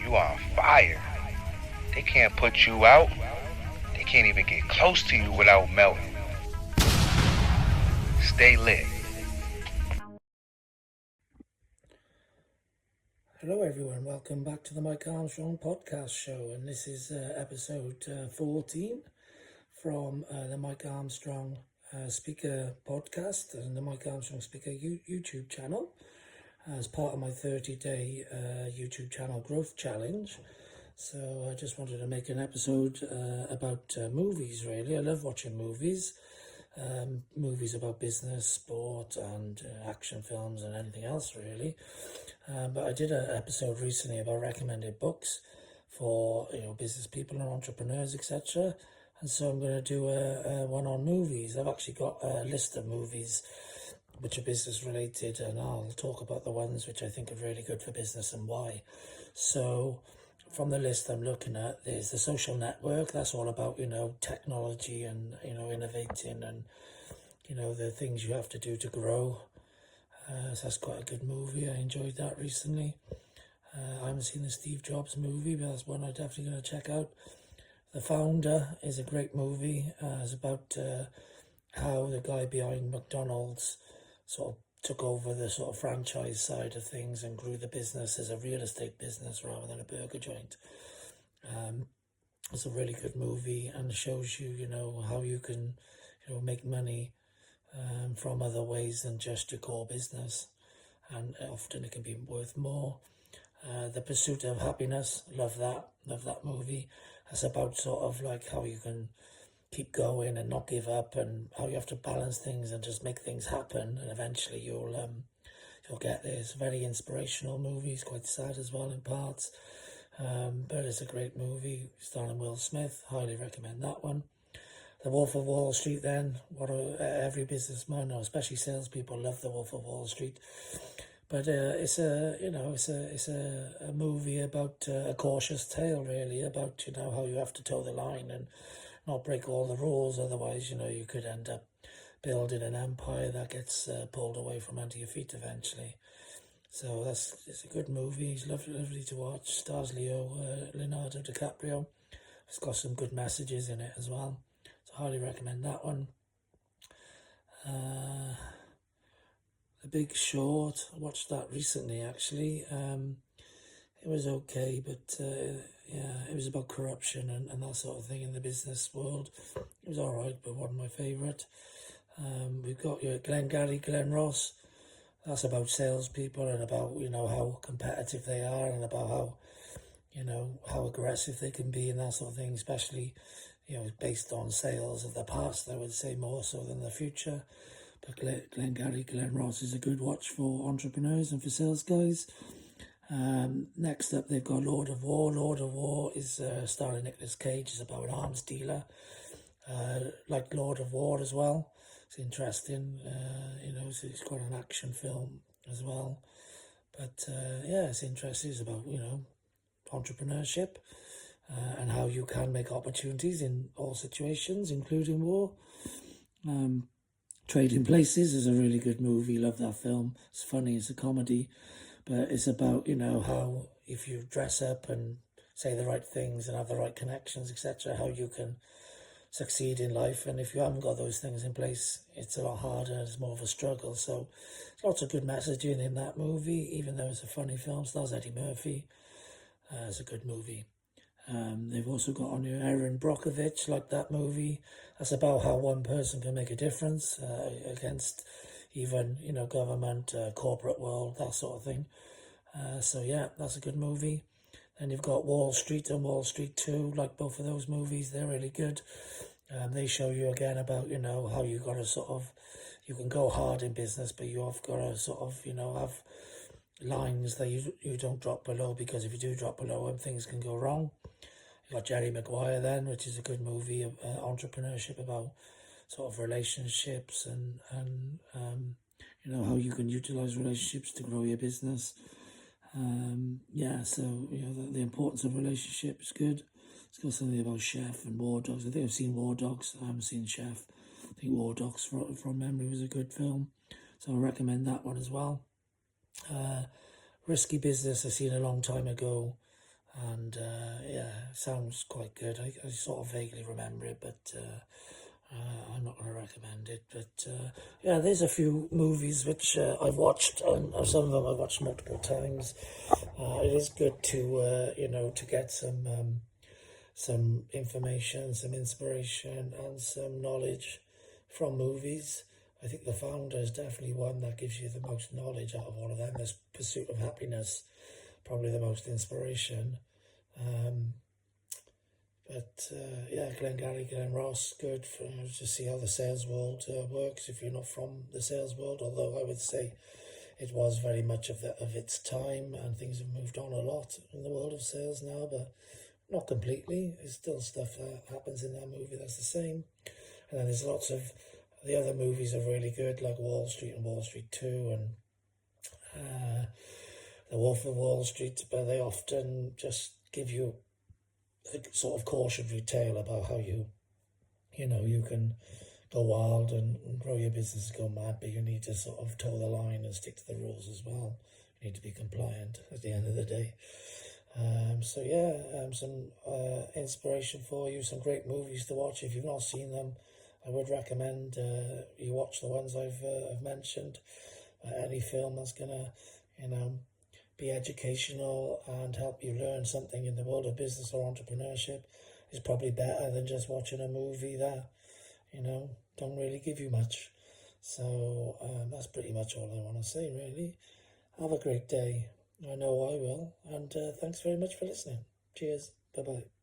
You are fire. They can't put you out. They can't even get close to you without melting. Stay lit. Hello everyone, welcome back to the Mike Armstrong podcast show, and this is episode 14 from the Mike Armstrong speaker podcast and the Mike Armstrong speaker YouTube channel as part of my 30-day YouTube channel growth challenge. So I just wanted to make an episode about movies. Really, I love watching movies. Movies about business, sport, and action films, and anything else really. But I did an episode recently about recommended books for business people and entrepreneurs, etc. And so I'm going to do a one on movies. I've actually got a list of movies which are business related, and I'll talk about the ones which I think are really good for business and why. So from the list I'm looking at, there's The Social Network. That's all about technology and innovating and the things you have to do to grow. So that's quite a good movie. I enjoyed that recently. I haven't seen the Steve Jobs movie, but that's one I'm definitely going to check out. The Founder is a great movie. It's about how the guy behind McDonald's sort of took over the sort of franchise side of things and grew the business as a real estate business rather than a burger joint. It's a really good movie and shows you, how you can, make money from other ways than just your core business, and often it can be worth more. The Pursuit of Happiness, love that movie. It's about sort of like how you can keep going and not give up, and how you have to balance things and just make things happen, and eventually you'll get there. It's a very inspirational movie. It's quite sad as well in parts, but it's a great movie starring Will Smith. Highly recommend that one. The Wolf of Wall Street, then, every businessman, or especially salespeople, love The Wolf of Wall Street. But it's a movie about a cautious tale, really, about how you have to toe the line and not break all the rules. Otherwise, you could end up building an empire that gets pulled away from under your feet eventually. So it's a good movie. It's lovely to watch. Stars Leonardo DiCaprio. It's got some good messages in it as well. So highly recommend that one. The Big Short, I watched that recently actually. It was okay, but it was about corruption and that sort of thing in the business world. It was alright, but wasn't my favourite. We've got Glenn Ross. That's about salespeople and about how competitive they are and about how aggressive they can be and that sort of thing, especially based on sales of the past, I would say, more so than the future. But Glenn Ross is a good watch for entrepreneurs and for sales guys. Next up, they've got Lord of War. Lord of War is starring Nicolas Cage. It's about an arms dealer, like Lord of War as well. It's interesting, so it's quite an action film as well. But it's interesting. It's about entrepreneurship and how you can make opportunities in all situations, including war. Trading Places is a really good movie. Love that film. It's funny. It's a comedy. But it's about, how if you dress up and say the right things and have the right connections, etc., how you can succeed in life. And if you haven't got those things in place, it's a lot harder. It's more of a struggle. So lots of good messaging in that movie, even though it's a funny film. Stars Eddie Murphy. It's a good movie. They've also got on here Erin Brockovich, like that movie. That's about how one person can make a difference against even, government, corporate world, that sort of thing. So yeah, that's a good movie. Then you've got Wall Street and Wall Street 2, like both of those movies. They're really good. They show you again about, how you got to you can go hard in business, but you have got to have lines that you don't drop below, because if you do drop below them, things can go wrong. You got Jerry Maguire then, which is a good movie, entrepreneurship, about sort of relationships and how you can utilize relationships to grow your business. So the importance of relationships is good. It's got something about Chef and War Dogs. I think I've seen War Dogs. I haven't seen Chef. I think War Dogs from memory was a good film, so I recommend that one as well. Risky Business I seen a long time ago. and yeah, sounds quite good. I sort of vaguely remember it, but I'm not going to recommend it. But yeah, there's a few movies which I've watched, and some of them I've watched multiple times. It is good to to get some information, some inspiration, and some knowledge from movies. I think The Founder is definitely one that gives you the most knowledge out of all of them. There's Pursuit of Happiness, probably the most inspiration. Um, but yeah, Glengarry Glen Ross, good for to see how the sales world works if you're not from the sales world. Although I would say it was very much of its time, and things have moved on a lot in the world of sales now, but not completely. There's still stuff that happens in that movie that's the same. And then there's lots of the other movies are really good, like Wall Street and Wall Street 2 and The Wolf of Wall Street, but they often just give you a sort of cautionary tale about how you can go wild and grow your business, go mad, but you need to sort of toe the line and stick to the rules as well. You need to be compliant at the end of the day. So yeah, some inspiration for you, some great movies to watch. If you've not seen them, I would recommend you watch the ones I've mentioned. Any film that's gonna, be educational and help you learn something in the world of business or entrepreneurship is probably better than just watching a movie that, don't really give you much. So that's pretty much all I want to say, really. Have a great day. I know I will. And thanks very much for listening. Cheers. Bye-bye.